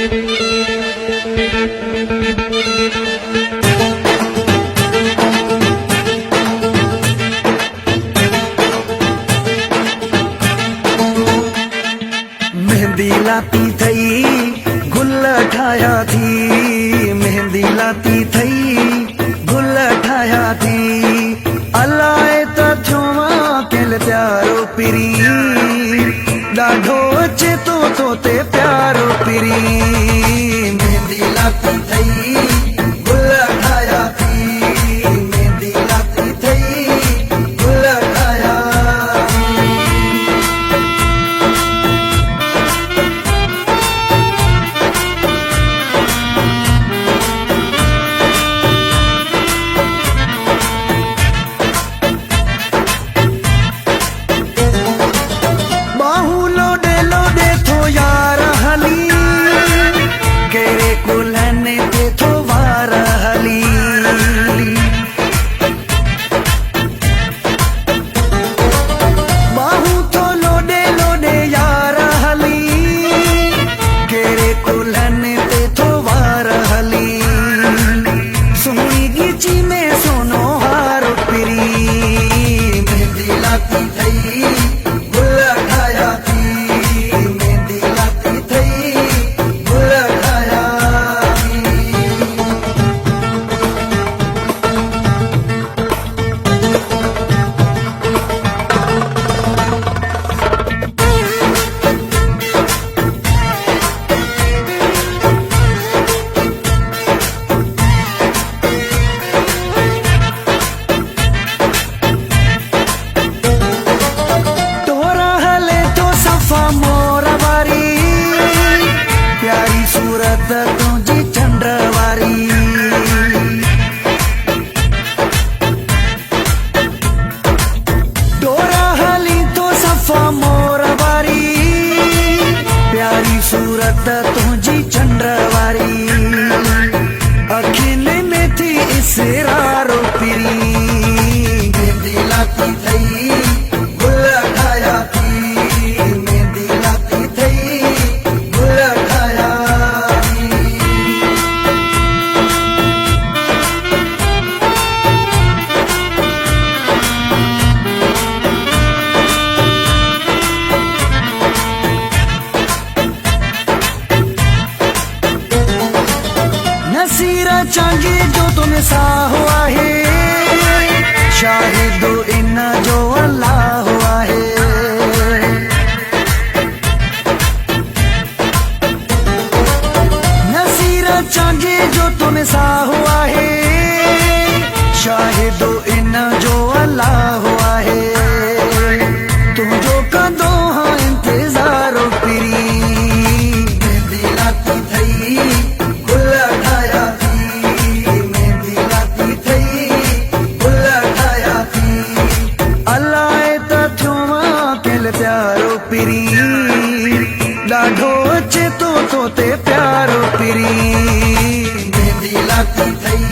मेहंदी लाती थई गुल ठाया थी, मेहंदी लाती थई गुल ठाया थी। अलाए त थियो केल प्यारो पिरी, ॾाढो अचे तो ते प्यारो पिरी। मेहंदी लाती थई गुल ठाया थी, मेहंदी लाती थई गुल ठाया थी। तुझी चंद्रवारी डोरा हली तो सफा मोरवारी, प्यारी सूरत तुझी चंद्रवारी। अखिल में थी इसरारो पिरी, मेहंदी लाती थई गुल ठाया थी, मेहंदी लाती थई गुल ठाया। नसीरा चांगी जो तुम्हें सा हुआ है, शाहिद इन जो अल्लाह हुआ है। नसीरा चांगी जो तुम्हें सा हुआ है, शाहिद इन जो अल्लाह हुआ है। तुम जो कदो हाँ इंतजारो पिरी, मेहंदी लाती थई गुल ठाया थी, मेहंदी लाती थई गुल ठाया थी। अलाए त थियो केल प्यारो पिरी, ॾाढो अचे तो ते प्यारो पिरी। मेहंदी लाती थई